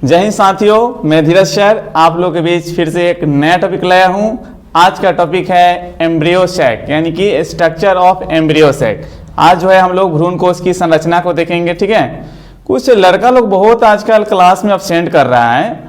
जय हिंद साथियों, मैं धीरज सर आप लोगों के बीच फिर से एक नया टॉपिक लाया हूं। आज का टॉपिक है एम्ब्रियो सैक यानी कि स्ट्रक्चर ऑफ एम्ब्रियो सैक। आज जो है हम लोग भ्रूण कोश की संरचना को देखेंगे। ठीक है, कुछ लड़का लोग बहुत आजकल क्लास में अब्सेंट कर रहा है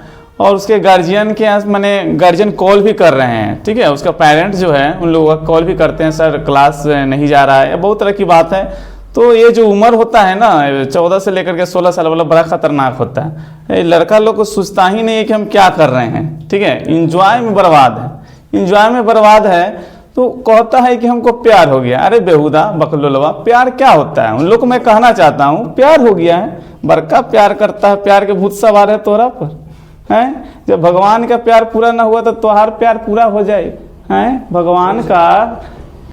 और उसके गार्जियन के माने गार्जियन कॉल भी कर रहे हैं। ठीक है, उसका पेरेंट्स जो है उन लोगों का कॉल भी करते हैं, सर क्लास नहीं जा रहा है। बहुत तरह की बात है। तो ये जो उम्र होता है ना 14 से लेकर के 16 साल वाला बड़ा खतरनाक होता है। लड़का लोग को सोचता ही नहीं है कि हम क्या कर रहे हैं। ठीक है, इंजॉय में बर्बाद है, इंजॉय में बर्बाद है। तो कहता है कि हमको प्यार हो गया। अरे बेहुदा बकलोलवा, प्यार क्या होता है? उन लोग को मैं कहना चाहता हूँ प्यार हो गया है, बड़का प्यार करता है, प्यार के भूत सवार है तोरा पर है। जब भगवान का प्यार पूरा ना हुआ तो तुम्हारा प्यार पूरा हो जाए है। भगवान का,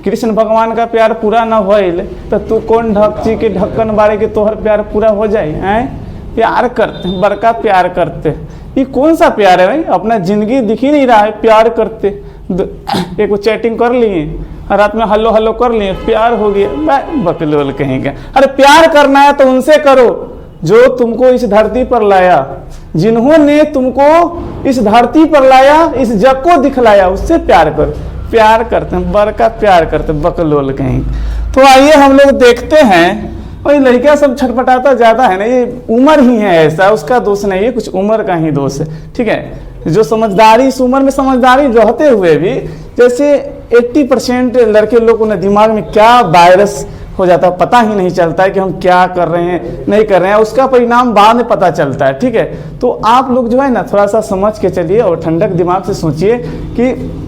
कृष्ण भगवान का प्यार पूरा न होइल तो तू कौन ढकची के ढक्कन बारे के तोहर प्यार पूरा हो जाए हैं। प्यार करते बड़का प्यार करते, ये कौन सा प्यार है भाई? अपना जिंदगी दिख ही नहीं रहा है, प्यार करते। एक चैटिंग कर लिए, रात में हल्लो हल्लो कर लिए, प्यार हो गया। बकलोल कहीं का। अरे प्यार करना है तो उनसे करो जो तुमको इस धरती पर लाया, जिन्होंने तुमको इस धरती पर लाया, इस जग को दिखलाया, उससे प्यार करो। प्यार करते हैं, बड़का प्यार करते हैं, बकलोल कहीं। तो आइए हम लोग देखते हैं। और ये लड़कियां सब छटपटाता ज्यादा है ना, ये उम्र ही है ऐसा, उसका दोष नहीं है, कुछ उम्र का ही दोष है। ठीक है, जो समझदारी, इस उम्र में समझदारी रहते हुए भी जैसे 80% लड़के लोगों ने दिमाग में क्या वायरस हो जाता है, पता ही नहीं चलता है कि हम क्या कर रहे हैं नहीं कर रहे हैं, उसका परिणाम बाद में पता चलता है। ठीक है, तो आप लोग जो है ना थोड़ा सा समझ के चलिए और ठंडक दिमाग से सोचिए कि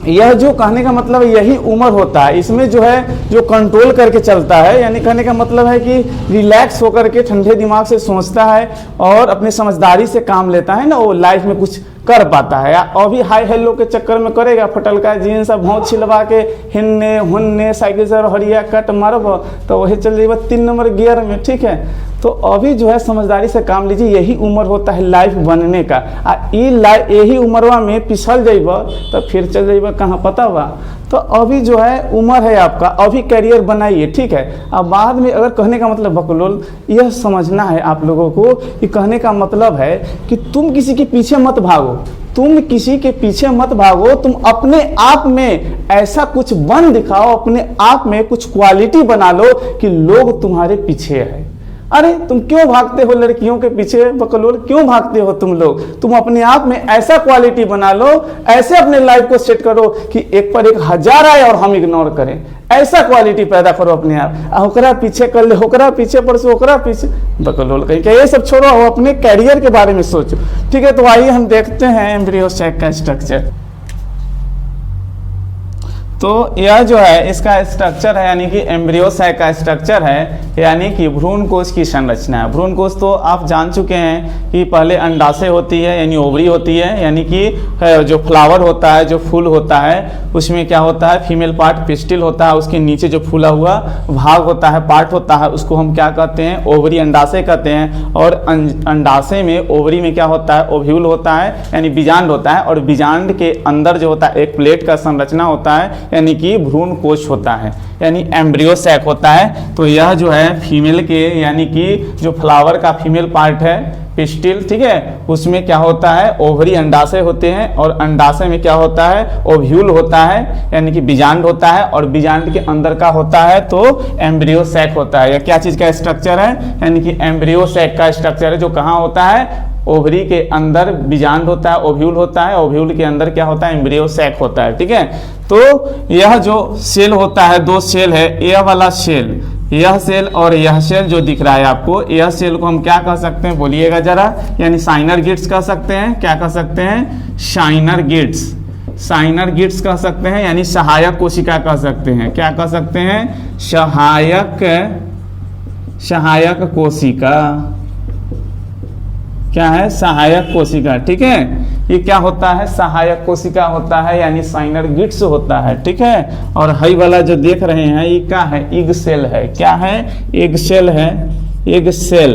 यह जो कहने का मतलब यही उम्र होता है, इसमें जो है जो कंट्रोल करके चलता है, यानी कहने का मतलब है कि रिलैक्स होकर के ठंडे दिमाग से सोचता है और अपनी समझदारी से काम लेता है ना, वो लाइफ में कुछ कर पाता है। अभी हाई हेलो के चक्कर में करेगा, फटलका जीन्स सब भौंत छिलवा के हिन्ने हुन्ने साइकिल से हरिया कट मारब तो वही चल जाइए 3 नंबर गियर में। ठीक है, तो अभी जो है समझदारी से काम लीजिए, यही उम्र होता है लाइफ बनने का। यही उम्रवा में पिछल जाइब तो फिर चल जाइब कहाँ पता बा। तो अभी जो है उम्र है आपका, अभी करियर बनाइए। ठीक है, अब बाद में अगर कहने का मतलब बकलोल यह समझना है आप लोगों को कि कहने का मतलब है कि तुम किसी के पीछे मत भागो, तुम किसी के पीछे मत भागो, तुम अपने आप में ऐसा कुछ बन दिखाओ, अपने आप में कुछ क्वालिटी बना लो कि लोग तुम्हारे पीछे है। अरे तुम क्यों भागते हो लड़कियों के पीछे बकलोल, क्यों भागते हो तुम लोग? तुम अपने आप में ऐसा क्वालिटी बना लो, ऐसे अपने लाइफ को सेट करो कि एक पर एक 1000 आए और हम इग्नोर करें। ऐसा क्वालिटी पैदा करो अपने आप। ओकरा पीछे कर ले, ओकरा पीछे पर से ओकरा पीछे बकलोल कहीं क्या, ये सब छोड़ो, अपने कैरियर के बारे में सोचो। ठीक है, तो आइए हम देखते हैं एम्ब्रियो सैक का स्ट्रक्चर। तो यह जो है इसका स्ट्रक्चर है, यानी कि एम्ब्रियो सैक का स्ट्रक्चर है, यानी कि भ्रूण कोश की संरचना है। भ्रूण कोश तो आप जान चुके हैं कि पहले अंडाशय होती है यानी ओवरी होती है, यानी कि जो फ्लावर होता है, जो फूल होता है, उसमें क्या होता है फीमेल पार्ट पिस्टिल होता है, उसके नीचे जो फूला हुआ भाग होता है, पार्ट होता है, उसको हम क्या कहते हैं ओवरी अंडाशय कहते हैं। और अंडाशय में ओवरी में क्या होता है ओव्यूल होता है यानी बीजांड होता है, और बीजांड के अंदर जो होता है एक प्लेट का संरचना होता है यानी कि भ्रूण कोश होता है, यानी एम्ब्रियो सैक होता है। तो यह जो है फीमेल के यानी कि जो फ्लावर का फीमेल पार्ट है पिस्टिल, ठीक है, उसमें क्या होता है ओवरी अंडाशय होते हैं, और अंडाशय में क्या होता है ओव्यूल होता है यानी कि बीजांड होता है, और बीजांड के अंदर का होता है तो एम्ब्रियो सैक होता है। यह क्या चीज का स्ट्रक्चर है? यानी कि एम्ब्रियो सैक का स्ट्रक्चर है, जो कहाँ होता है ओवरी के अंदर बीजांड होता है, ओव्यूल होता है, ओव्यूल के अंदर क्या होता है एम्ब्रियो सैक होता है। ठीक है, तो यह जो सेल होता है, 2 सेल है, यह वाला सेल, यह सेल और यह सेल जो दिख रहा है आपको, यह सेल को हम क्या कह सकते हैं बोलिएगा जरा? यानी साइनर गिट्स कह सकते हैं। क्या कह सकते हैं? साइनर गिट्स, साइनर गिट्स कह सकते हैं, यानी सहायक कोशिका कह सकते हैं। क्या कह सकते हैं? सहायक कोशिका। क्या है? सहायक कोशिका। ठीक है, ये क्या होता है? सहायक कोशिका होता है, यानी साइनर गिट्स होता है। ठीक है, और हई वाला जो देख रहे हैं ये क्या है? एग सेल है। क्या है? एग सेल है, एग सेल,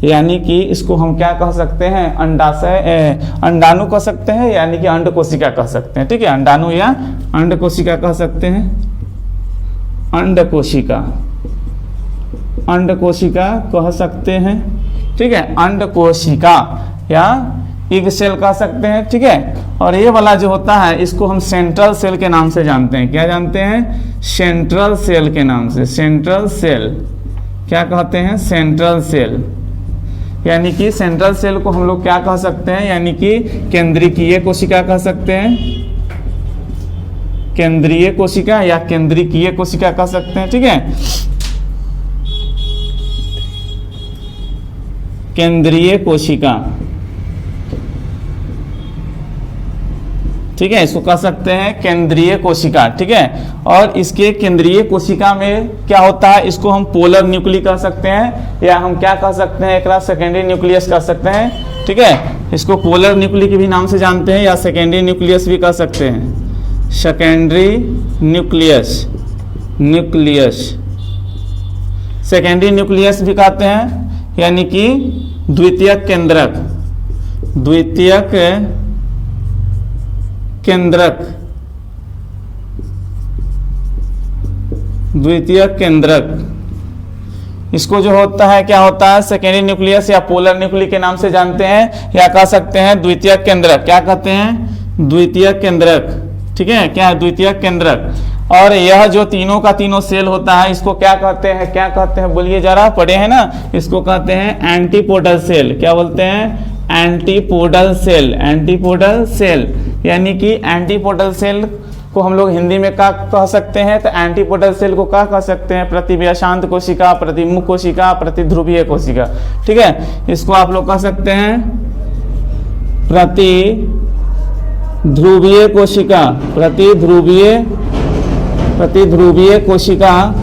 यानी कि इसको हम क्या कह सकते हैं? अंडाशय, अंडाणु कह सकते हैं, यानी कि अंड कोशिका कह सकते हैं। ठीक है, अंडाणु या अंड कोशिका कह सकते हैं, अंड कोशिका, अंड कोशिका कह सकते हैं। ठीक है, अंड कोशिका या इग सेल कह सकते हैं, ठीक है। और ये वाला जो होता है इसको हम सेंट्रल सेल के नाम से जानते हैं। क्या जानते हैं? सेंट्रल सेल के नाम से। सेंट्रल सेल क्या कहते हैं? Central cell. यानी कि सेंट्रल सेल को हम लोग क्या कह सकते हैं? यानी कि केंद्रीय कोशिका कह सकते हैं। केंद्रीय कोशिका या केंद्रीय कोशिका कह सकते हैं, ठीक है। केंद्रीय कोशिका, ठीक है, इसको कह सकते हैं केंद्रीय कोशिका, ठीक है। और इसके केंद्रीय कोशिका में क्या होता है? इसको हम पोलर न्यूक्ली कह सकते हैं, या हम क्या कह सकते हैं? एक सेकेंडरी न्यूक्लियस कह सकते हैं, ठीक है। इसको पोलर न्यूक्ली के भी नाम से जानते हैं या सेकेंडरी न्यूक्लियस भी कह सकते हैं। सेकेंडरी न्यूक्लियस, सेकेंडरी न्यूक्लियस भी कहते हैं, यानी कि द्वितीयक केंद्रक, द्वितीयक केंद्रक, द्वितीयक केंद्रक। इसको जो होता है क्या होता है? सेकेंडरी न्यूक्लियस या पोलर न्यूक्ली के नाम से जानते हैं, या कह सकते हैं द्वितीयक केंद्रक। क्या कहते हैं? द्वितीयक केंद्रक, ठीक है। क्या है? द्वितीयक केंद्रक। और यह जो तीनों का तीनों सेल होता है इसको क्या कहते हैं? क्या कहते हैं? बोलिए जरा, पढ़े हैं ना। इसको कहते हैं एंटीपोडल सेल। क्या बोलते हैं? Antipodal cell. एंटीपोडल सेल यानी कि एंटीपोडल सेल को हम लोग हिंदी में क्या कह सकते हैं? तो एंटीपोडल सेल को क्या कह सकते हैं? प्रतिव्यासांत कोशिका, प्रतिमुख कोशिका, प्रतिध्रुवीय कोशिका, ठीक है। इसको आप लोग कह सकते हैं प्रतिध्रुवीय कोशिका, प्रतिध्रुवीय कोशिका,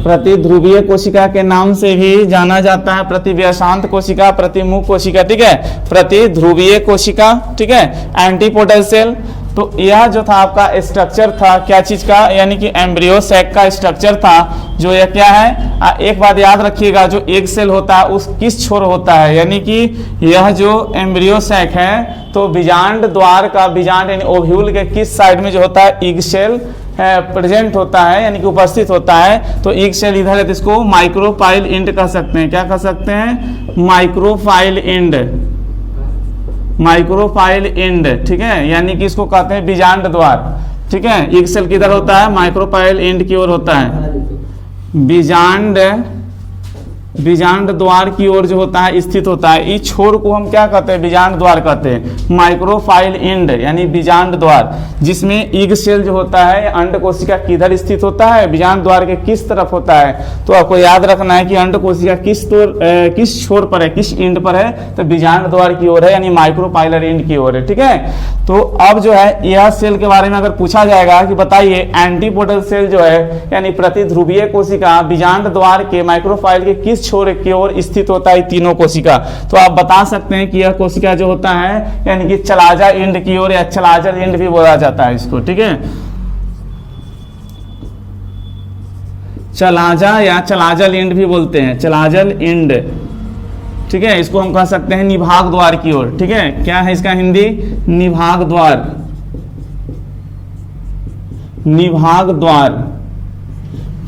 प्रतिध्रुवीय कोशिका के नाम से भी जाना जाता है। प्रतिव्यासांत कोशिका, प्रतिमुख कोशिका, ठीक है, प्रतिध्रुवीय कोशिका, ठीक है। एंटीपोडल सेल, तो यह जो था आपका स्ट्रक्चर था क्या चीज का? यानी कि एम्ब्रियो सैक का स्ट्रक्चर था। जो यह क्या है? एक बात याद रखिएगा, जो एग सेल होता है उस किस छोर होता है? यानी कि यह जो एम्ब्रियो सैक है तो बीजांड द्वार का, बीजांड यानी ओव्यूल के किस साइड में जो होता है एग सेल प्रेजेंट होता है, यानी कि उपस्थित होता है। तो एग सेल इधर है तो इसको माइक्रोपाइल एंड कह सकते हैं। क्या कह सकते हैं? माइक्रोपाइल एंड, माइक्रोपाइल एंड, ठीक है। यानी कि इसको कहते हैं बीजांड द्वार, ठीक है। एग सेल किधर होता है? माइक्रोपाइल एंड की ओर होता है। बीजांड द्वार की ओर जो होता है स्थित होता है। इस छोर को हम क्या कहते हैं? बीजांड द्वार कहते हैं। माइक्रोपाइल एंड यानी बीजांड द्वार, जिसमें एग सेल जो होता है अंड कोशिका किधर स्थित होता है? बीजांड द्वार के किस तरफ होता है? तो आपको याद रखना है कि अंड कोशिका किस छोर पर है, किस एंड पर है? तो बीजांड द्वार की ओर है, यानी माइक्रोपाइलर एंड की ओर है, ठीक है। तो अब जो है यह सेल के बारे में अगर पूछा जाएगा कि बताइए एंटीपोडल सेल जो है यानी प्रतिध्रुवीय कोशिका बीजांड द्वार के माइक्रोपाइल के किस छोर की ओर स्थित होता है? तीनों कोशिका। तो आप बता सकते हैं कि यह कोशिका जो होता है यानी कि चलाजा एंड की ओर या चलाजल एंड भी बोला जाता है इसको, ठीक है। चलाजा या चलाजल एंड भी बोलते हैं, चलाजल एंड, ठीक है। इसको हम कह सकते हैं निभाग द्वार की ओर, ठीक है। क्या है इसका हिंदी? निभाग द्वार, निभाग द्वार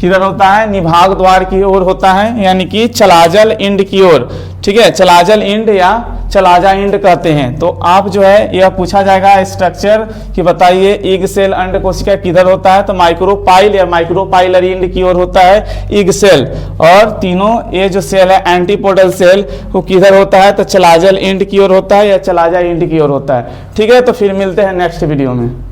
किधर होता है? निभाग द्वार की ओर होता है, यानी कि चलाजल एंड की ओर, ठीक है। चलाजल एंड या चलाजा एंड कहते हैं। तो आप जो है यह पूछा जाएगा स्ट्रक्चर कि बताइए एग सेल अंड कोशिका किधर होता है? तो माइक्रोपाइल या माइक्रोपाइलर एंड की ओर होता है एग सेल। और तीनों ये जो सेल है एंटीपोडल सेल वो किधर होता है? तो चलाजल एंड की ओर होता है या चलाजा एंड की ओर होता है, ठीक है। तो फिर मिलते हैं नेक्स्ट वीडियो में।